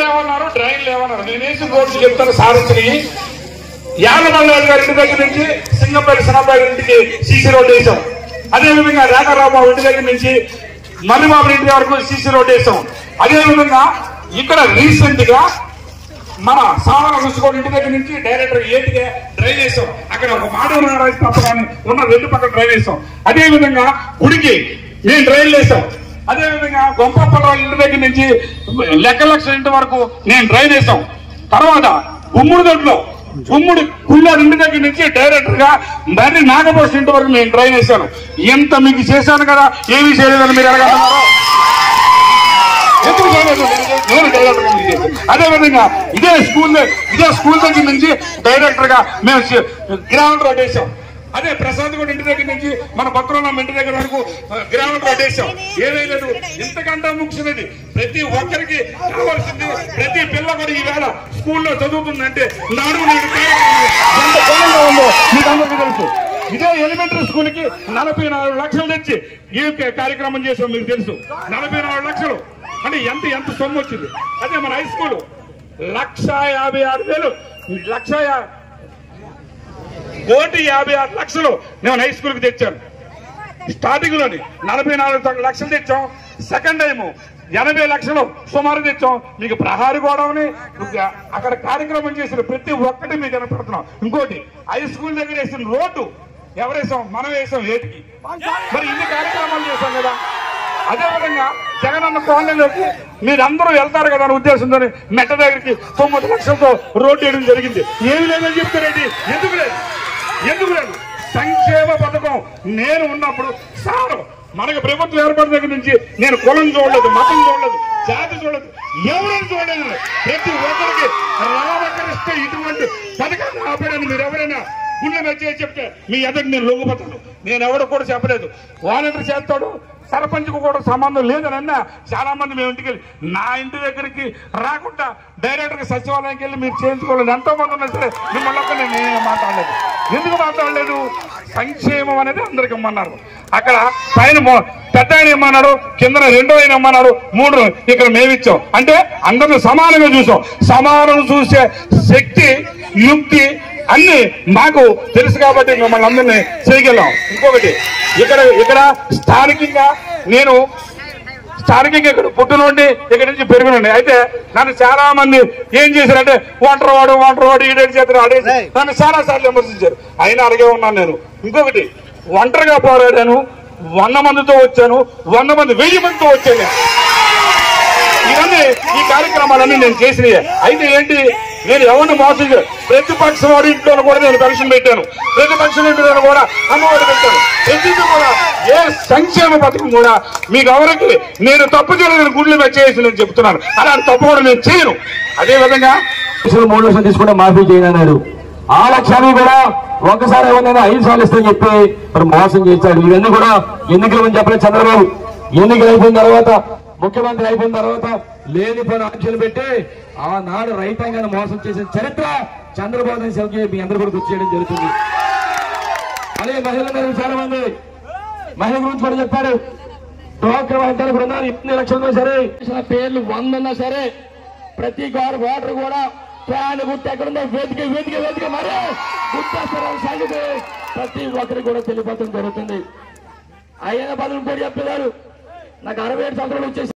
ఏమన్నారు, డ్రైన్లు ఏమన్నారు. నేను వేసిన రోడ్లు చెప్తాను. సారథిని యాదమల్లాడు గారి ఇంటి దగ్గర నుంచి సింగంపల్లి సనబాబు ఇంటికి సీసీ రోడ్డు వేసాం. అదేవిధంగా రేఖారావు ఇంటి దగ్గర నుంచి మల్లిబాబు ఇంటి వరకు సీసీ రోడ్డు వేసాం. అదేవిధంగా ఇక్కడ రీసెంట్ గా మన సావన రుసుకోని ఇంటి దగ్గర నుంచి డైరెక్టర్ ఏటిగా డ్రైవ్ వేసాం. అక్కడ ఒక మాడవ తప్ప కానీ ఉన్న రెండు పక్కన డ్రైవ్ వేసాం. అదేవిధంగా గుడికి మేము డ్రైవ్ వేసాం. అదేవిధంగా గొంపప్పల ఇంటి దగ్గర నుంచి లక్షల ఇంటి వరకు నేను డ్రైవ్ వేసాం. తర్వాత గుమ్మడి కుళ్ళారు ఇంటి దగ్గర నుంచి డైరెక్టర్ గా మర్రి నాగభూష్ ఇంటి వరకు నేను డ్రైవ్ వేసాను. ఎంత మీకు చేశాను కదా, ఏమీ చేయలేదని మీరు అడగలుగుతారో. ఎందుకు చేయలేదు? నేను డైరెక్టర్ గా చేశాను. అదేవిధంగా ఇదే స్కూల్ దగ్గర నుంచి డైరెక్టర్ గా మేము గ్రౌండ్ రోడ్ వేసాం. అదే ప్రసాద్ కూడా ఇంటి దగ్గర నుంచి మన భద్రనామ ఇంటి దగ్గర వరకు గ్రౌండ్ రోడ్ వేసాం. ఏమీ లేదు. ఇంతకంటే ముఖ్యమైనది ప్రతి ఒక్కరికి కావాల్సింది, ప్రతి పిల్ల కూడా ఈవేళ స్కూల్లో చదువుతుందంటే నాడు నేడు ఎంత బలంగా ఉందో మీకు అందరికీ తెలుసు. ఇదే ఎలిమెంటరీ స్కూల్ కి 44 లక్షలు తెచ్చి ఈ కార్యక్రమం చేసాం. మీకు తెలుసు 44 లక్షలు అంటే ఎంత సొమ్ము వచ్చింది. అదే మన హై స్కూల్ 1,56,000 1,56,00,000 నేను హై స్కూల్ కి తెచ్చాను. స్టార్టింగ్ లోని 44 లక్షలు తెచ్చాం. సెకండ్ టైం 80 లక్షలు సుమారు తెచ్చాం. మీకు ప్రహారీ గోడవని అక్కడ కార్యక్రమం చేసిన ప్రతి ఒక్కటి మీకు కనపడుతున్నాం. ఇంకోటి హై స్కూల్ దగ్గర వేసిన రోడ్డు ఎవరేసాం? మనం వేసాం. ఏటికి మరి ఇన్ని కార్యక్రమాలు చేశాం కదా. అదేవిధంగా జగనన్న కాలనీలోకి మీరందరూ వెళ్తారు కదా అనే ఉద్దేశంతో మెట్ట దగ్గరికి 9 లక్షలతో రోడ్డు వేయడం జరిగింది. ఏమి లేదని చెప్తారేంటి? ఎందుకు లేదు? సంక్షేమ పథకం నేను ఉన్నప్పుడు సార్ మనకు ప్రభుత్వం ఏర్పడిన దగ్గర నుంచి నేను కులం చూడలేదు, మతం చూడలేదు, జాతి చూడలేదు, ఎవరైనా చూడలేదు. ప్రతి ఒక్కరికి రామకృష్ణ ఇటువంటి పథకాన్ని ఆపాడని మీరు ఎవరైనా గుండె మెచ్చేసి చెప్తే మీ ఎదురు నేను లొంగిపోతాను. నేను ఎవరు కూడా చెప్పలేదు. వాలంటీర్ చేస్తాడు, సర్పంచ్కు కూడా సంబంధం లేదనన్నా చాలా మంది మేము ఇంటికి వెళ్ళి నా ఇంటి దగ్గరికి రాకుండా డైరెక్ట్గా సచివాలయంకి వెళ్ళి మీరు చేయించుకోలేదు. ఎంతో మంది ఉన్నా సరే మిమ్మల్ని ఒక్క నేను మాట్లాడలేదు. ఎందుకు మాట్లాడలేదు? సంక్షేమం అనేది అందరికి ఇమ్మన్నారు. అక్కడ పైన పెద్ద ఆయన ఇమ్మన్నాడు, కింద 2వ ఆయన ఇమ్మన్నాడు, 3 ఇక్కడ మేమిచ్చాం. అంటే అందరిని సమానంగా చూసాం. సమానం చూసే శక్తి, యుక్తి అన్ని మాకు తెలుసు కాబట్టి మిమ్మల్ని అందరినీ చేయగలం. ఇంకొకటి ఇక్కడ స్థానికంగా ఇక్కడ పుట్టినండి, ఇక్కడ నుంచి పెరుగునండి. అయితే నన్ను చాలా మంది ఏం చేశారంటే ఒంటరివాడు ఈడేడు చేతులు ఆడేసి నన్ను చాలా సార్లు విమర్శించారు. అయినా అలాగే ఉన్నాను నేను. ఇంకొకటి ఒంటరిగా పోరాడాను, 100 మందితో వచ్చాను, 100 మంది 1000 మందితో వచ్చాను. ఇవన్నీ ఈ కార్యక్రమాలన్నీ నేను చేసినాయి. అయితే ఏంటి, నేను ఎవరిని మోసం ప్రతిపక్షం వాడి ఇంట్లో కూడా నేను పెన్షన్ పెట్టాను, ప్రతిపక్షం ఇంట్లో కూడా అమ్మఒడి పెట్టాను. ప్రతిదీ కూడా ఏ సంక్షేమ పథకం కూడా మీకు ఎవరికి నేను తప్పు చేయలేదని గుండెలు మెచ్చేసి నేను చెప్తున్నాను. అలాంటి తప్పు కూడా నేను చేయను. అదేవిధంగా 3 లక్షలు తీసుకుంటే మాఫీ చేయనన్నాడు. ఆ లక్ష్యాన్ని కూడా ఒకసారి ఎవరైనా 5 సార్లు ఇస్తామని చెప్పి మరి మోసం చేశాడు. ఇవన్నీ కూడా ఎన్నికల ముందు చెప్పలేదు చంద్రబాబు. ఎన్నికలు అయిపోయిన తర్వాత, ముఖ్యమంత్రి అయిపోయిన తర్వాత లేని పని ఆంక్షలు పెట్టి ఆనాడు రైతాంగాన్ని మోసం చేసిన చరిత్ర చంద్రబాబు నాయుడు మీ అందరూ కూడా గుర్తు చేయడం జరుగుతుంది. అదే మహిళలు చాలా మంది మహిళల గురించి కూడా చెప్పారు. డ్వాక్రా మహిళల బృందాలు 8 లక్షలు సరే, పేర్లు 100 ఉన్నా సరే, ప్రతి ఓటర్ కూడా ఫ్యాన్ గుర్తు ఎక్కడుందో వేదిక మరీ గుర్తేస్తారని సంగతి ప్రతి ఒక్కరికి కూడా తెలియపరచడం జరుగుతుంది. అయిన బదులు కూడా చెప్పేవారు నాకు 67 సంవత్సరాలు వచ్చేసి